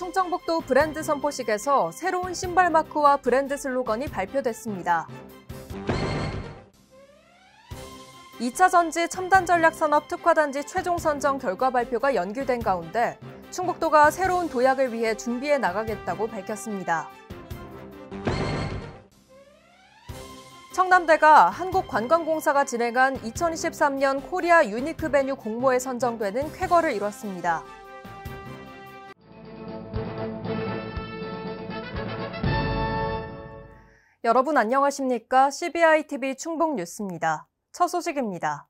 충청북도 브랜드 선포식에서 새로운 신발 마크와 브랜드 슬로건이 발표됐습니다. 2차 전지 첨단 전략 산업 특화단지 최종 선정 결과 발표가 연기된 가운데 충북도가 새로운 도약을 위해 준비해 나가겠다고 밝혔습니다. 청남대가 한국관광공사가 진행한 2023년 코리아 유니크 베뉴 공모에 선정되는 쾌거를 이뤘습니다. 여러분 안녕하십니까? CBI-TV 충북뉴스입니다. 첫 소식입니다.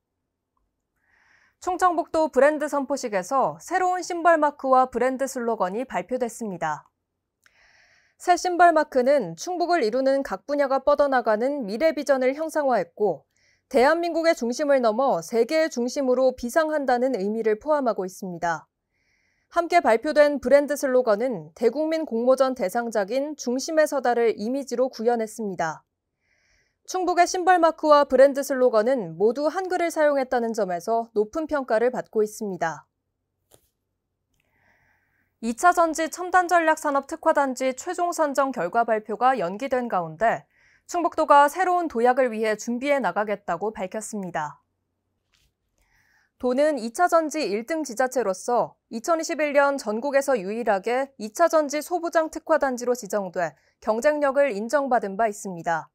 충청북도 브랜드 선포식에서 새로운 신발 마크와 브랜드 슬로건이 발표됐습니다. 새 신발 마크는 충북을 이루는 각 분야가 뻗어나가는 미래 비전을 형상화했고 대한민국의 중심을 넘어 세계의 중심으로 비상한다는 의미를 포함하고 있습니다. 함께 발표된 브랜드 슬로건은 대국민 공모전 대상작인 중심에 서다를 이미지로 구현했습니다. 충북의 신발 마크와 브랜드 슬로건은 모두 한글을 사용했다는 점에서 높은 평가를 받고 있습니다. 2차 전지 첨단 전략 산업 특화단지 최종 선정 결과 발표가 연기된 가운데 충북도가 새로운 도약을 위해 준비해 나가겠다고 밝혔습니다. 도는 2차 전지 1등 지자체로서 2021년 전국에서 유일하게 2차 전지 소부장 특화단지로 지정돼 경쟁력을 인정받은 바 있습니다.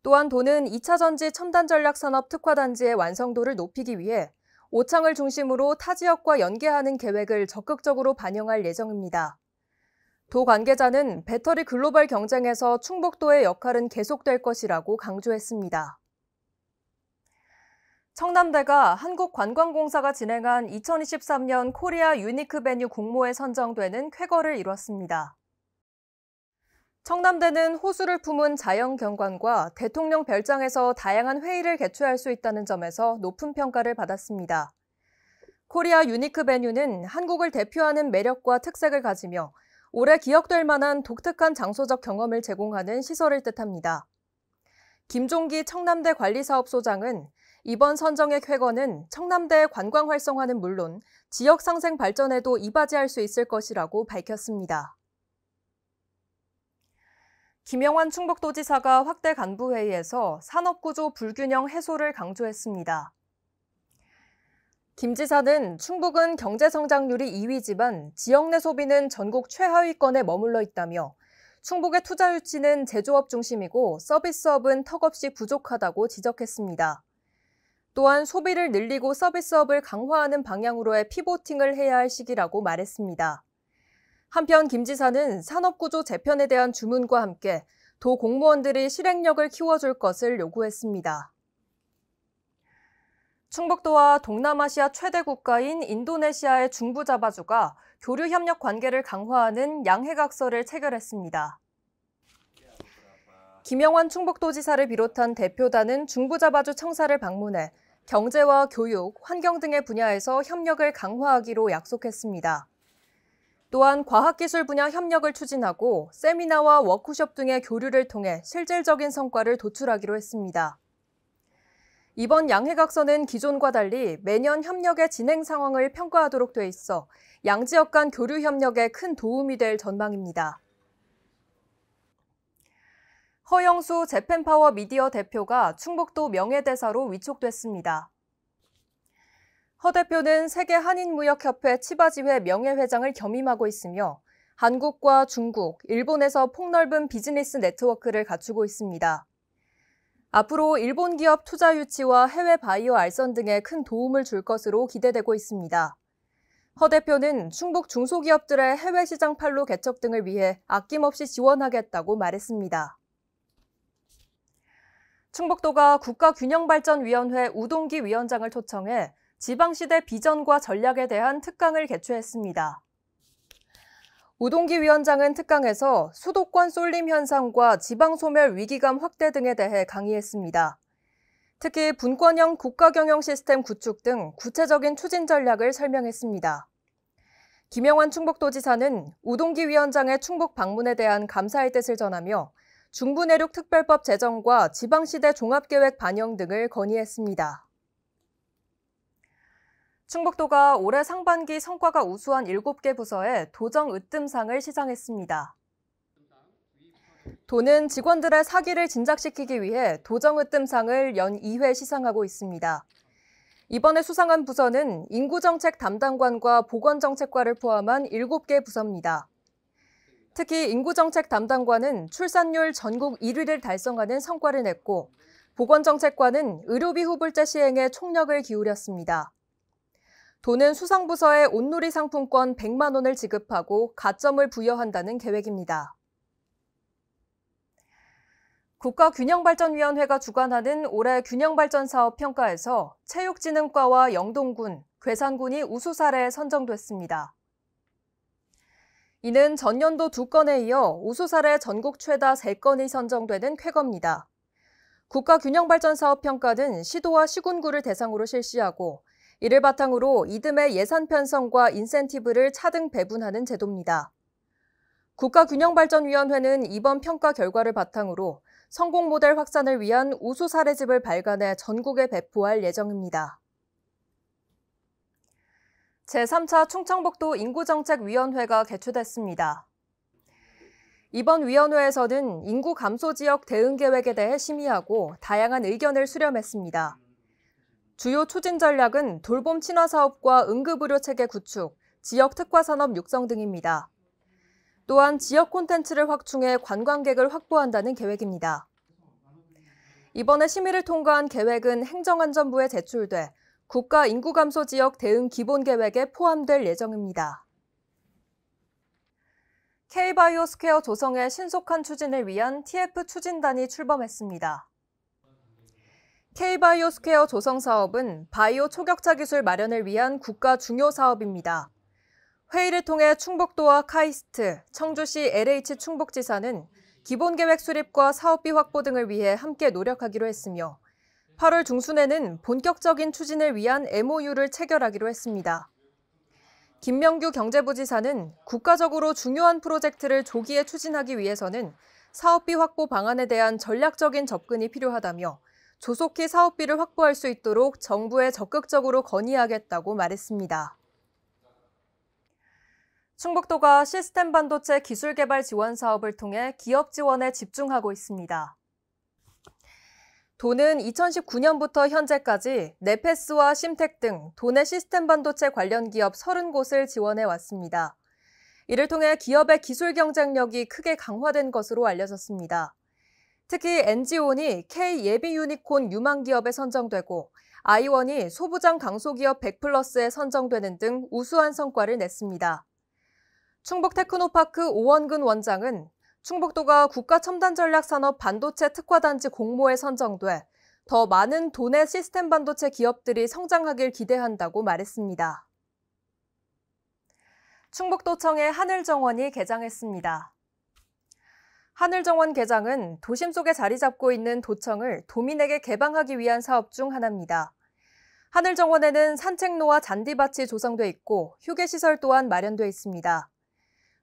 또한 도는 2차 전지 첨단 전략 산업 특화단지의 완성도를 높이기 위해 오창을 중심으로 타 지역과 연계하는 계획을 적극적으로 반영할 예정입니다. 도 관계자는 배터리 글로벌 경쟁에서 충북도의 역할은 계속될 것이라고 강조했습니다. 청남대가 한국관광공사가 진행한 2023년 코리아 유니크 베뉴 공모에 선정되는 쾌거를 이뤘습니다. 청남대는 호수를 품은 자연경관과 대통령 별장에서 다양한 회의를 개최할 수 있다는 점에서 높은 평가를 받았습니다. 코리아 유니크 베뉴는 한국을 대표하는 매력과 특색을 가지며 오래 기억될 만한 독특한 장소적 경험을 제공하는 시설을 뜻합니다. 김종기 청남대 관리사업소장은 이번 선정의 쾌거는 청남대의 관광 활성화는 물론 지역 상생 발전에도 이바지할 수 있을 것이라고 밝혔습니다. 김영환 충북도지사가 확대 간부회의에서 산업구조 불균형 해소를 강조했습니다. 김 지사는 충북은 경제성장률이 2위지만 지역 내 소비는 전국 최하위권에 머물러 있다며 충북의 투자 유치는 제조업 중심이고 서비스업은 턱없이 부족하다고 지적했습니다. 또한 소비를 늘리고 서비스업을 강화하는 방향으로의 피보팅을 해야 할 시기라고 말했습니다. 한편 김 지사는 산업구조 재편에 대한 주문과 함께 도 공무원들이 실행력을 키워줄 것을 요구했습니다. 충북도와 동남아시아 최대 국가인 인도네시아의 중부자바주가 교류협력 관계를 강화하는 양해각서를 체결했습니다. 김영환 충북도지사를 비롯한 대표단은 중부자바주 청사를 방문해 경제와 교육, 환경 등의 분야에서 협력을 강화하기로 약속했습니다. 또한 과학기술 분야 협력을 추진하고 세미나와 워크숍 등의 교류를 통해 실질적인 성과를 도출하기로 했습니다. 이번 양해각서는 기존과 달리 매년 협력의 진행 상황을 평가하도록 돼 있어 양지역 간 교류 협력에 큰 도움이 될 전망입니다. 허영수 재팬파워 미디어 대표가 충북도 명예대사로 위촉됐습니다. 허 대표는 세계 한인무역협회 치바지회 명예회장을 겸임하고 있으며 한국과 중국, 일본에서 폭넓은 비즈니스 네트워크를 갖추고 있습니다. 앞으로 일본 기업 투자 유치와 해외 바이오 알선 등에 큰 도움을 줄 것으로 기대되고 있습니다. 허 대표는 충북 중소기업들의 해외 시장 판로 개척 등을 위해 아낌없이 지원하겠다고 말했습니다. 충북도가 국가균형발전위원회 우동기 위원장을 초청해 지방시대 비전과 전략에 대한 특강을 개최했습니다. 우동기 위원장은 특강에서 수도권 쏠림 현상과 지방소멸 위기감 확대 등에 대해 강의했습니다. 특히 분권형 국가경영 시스템 구축 등 구체적인 추진 전략을 설명했습니다. 김영환 충북도지사는 우동기 위원장의 충북 방문에 대한 감사의 뜻을 전하며 중부내륙 특별법 제정과 지방시대 종합계획 반영 등을 건의했습니다. 충북도가 올해 상반기 성과가 우수한 7개 부서에 도정 으뜸상을 시상했습니다. 도는 직원들의 사기를 진작시키기 위해 도정 으뜸상을 연 2회 시상하고 있습니다. 이번에 수상한 부서는 인구정책 담당관과 보건정책과를 포함한 7개 부서입니다. 특히 인구정책 담당관은 출산율 전국 1위를 달성하는 성과를 냈고, 보건정책과는 의료비 후불제 시행에 총력을 기울였습니다. 도는 수상부서에 온누리 상품권 100만 원을 지급하고 가점을 부여한다는 계획입니다. 국가균형발전위원회가 주관하는 올해 균형발전사업 평가에서 체육진흥과와 영동군, 괴산군이 우수 사례에 선정됐습니다. 이는 전년도 2건에 이어 우수 사례 전국 최다 3건이 선정되는 쾌거입니다. 국가균형발전사업 평가는 시도와 시군구를 대상으로 실시하고, 이를 바탕으로 이듬해 예산 편성과 인센티브를 차등 배분하는 제도입니다. 국가균형발전위원회는 이번 평가 결과를 바탕으로 성공 모델 확산을 위한 우수 사례집을 발간해 전국에 배포할 예정입니다. 제3차 충청북도 인구정책위원회가 개최됐습니다. 이번 위원회에서는 인구 감소 지역 대응 계획에 대해 심의하고 다양한 의견을 수렴했습니다. 주요 추진 전략은 돌봄 친화 사업과 응급의료 체계 구축, 지역 특화 산업 육성 등입니다. 또한 지역 콘텐츠를 확충해 관광객을 확보한다는 계획입니다. 이번에 심의를 통과한 계획은 행정안전부에 제출돼 국가 인구 감소 지역 대응 기본 계획에 포함될 예정입니다. K바이오 스퀘어 조성의 신속한 추진을 위한 TF 추진단이 출범했습니다. K바이오 스퀘어 조성 사업은 바이오 초격차 기술 마련을 위한 국가 중요 사업입니다. 회의를 통해 충북도와 카이스트, 청주시 LH 충북지사는 기본계획 수립과 사업비 확보 등을 위해 함께 노력하기로 했으며 8월 중순에는 본격적인 추진을 위한 MOU를 체결하기로 했습니다. 김명규 경제부지사는 국가적으로 중요한 프로젝트를 조기에 추진하기 위해서는 사업비 확보 방안에 대한 전략적인 접근이 필요하다며 조속히 사업비를 확보할 수 있도록 정부에 적극적으로 건의하겠다고 말했습니다. 충북도가 시스템 반도체 기술 개발 지원 사업을 통해 기업 지원에 집중하고 있습니다. 도는 2019년부터 현재까지 네페스와 심텍 등 도내 시스템 반도체 관련 기업 30곳을 지원해 왔습니다. 이를 통해 기업의 기술 경쟁력이 크게 강화된 것으로 알려졌습니다. 특히 NG온이 K 예비 유니콘 유망 기업에 선정되고 아이원이 소부장 강소기업 100플러스에 선정되는 등 우수한 성과를 냈습니다. 충북테크노파크 오원근 원장은 충북도가 국가첨단전략산업 반도체 특화단지 공모에 선정돼 더 많은 도내 시스템 반도체 기업들이 성장하길 기대한다고 말했습니다. 충북도청의 하늘정원이 개장했습니다. 하늘정원 개장은 도심 속에 자리 잡고 있는 도청을 도민에게 개방하기 위한 사업 중 하나입니다. 하늘정원에는 산책로와 잔디밭이 조성돼 있고 휴게시설 또한 마련돼 있습니다.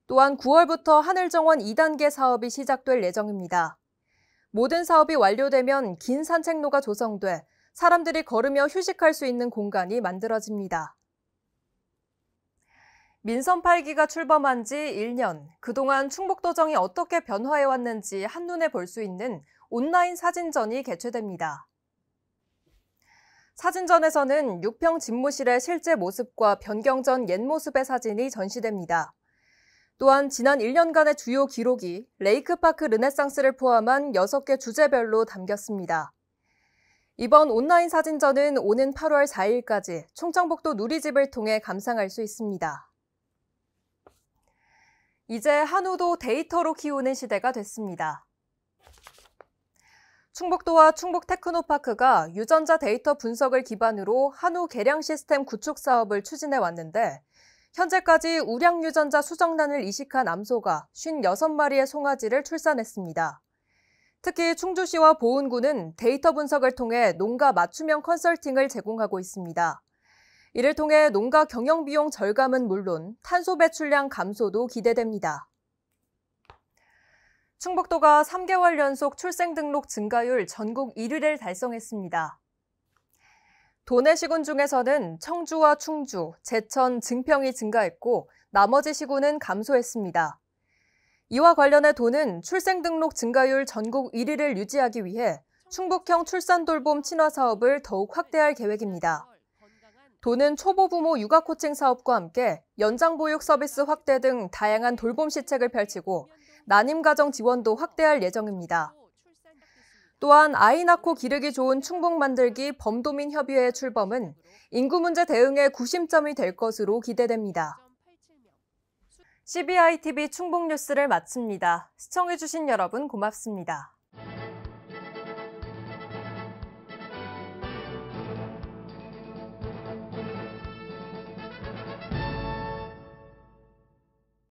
또한 9월부터 하늘정원 2단계 사업이 시작될 예정입니다. 모든 사업이 완료되면 긴 산책로가 조성돼 사람들이 걸으며 휴식할 수 있는 공간이 만들어집니다. 민선 8기가 출범한 지 1년, 그동안 충북도정이 어떻게 변화해왔는지 한눈에 볼 수 있는 온라인 사진전이 개최됩니다. 사진전에서는 6평 집무실의 실제 모습과 변경 전 옛 모습의 사진이 전시됩니다. 또한 지난 1년간의 주요 기록이 레이크파크 르네상스를 포함한 6개 주제별로 담겼습니다. 이번 온라인 사진전은 오는 8월 4일까지 충청북도 누리집을 통해 감상할 수 있습니다. 이제 한우도 데이터로 키우는 시대가 됐습니다. 충북도와 충북테크노파크가 유전자 데이터 분석을 기반으로 한우 개량 시스템 구축 사업을 추진해 왔는데 현재까지 우량 유전자 수정란을 이식한 암소가 56마리의 송아지를 출산했습니다. 특히 충주시와 보은군은 데이터 분석을 통해 농가 맞춤형 컨설팅을 제공하고 있습니다. 이를 통해 농가 경영 비용 절감은 물론 탄소 배출량 감소도 기대됩니다. 충북도가 3개월 연속 출생 등록 증가율 전국 1위를 달성했습니다. 도내 시군 중에서는 청주와 충주, 제천, 증평이 증가했고 나머지 시군은 감소했습니다. 이와 관련해 도는 출생등록 증가율 전국 1위를 유지하기 위해 충북형 출산돌봄 친화 사업을 더욱 확대할 계획입니다. 도는 초보부모 육아 코칭 사업과 함께 연장보육 서비스 확대 등 다양한 돌봄 시책을 펼치고 난임가정 지원도 확대할 예정입니다. 또한 아이 낳고 기르기 좋은 충북 만들기 범도민 협의회 출범은 인구 문제 대응의 구심점이 될 것으로 기대됩니다. CBI TV 충북 뉴스를 마칩니다. 시청해주신 여러분 고맙습니다.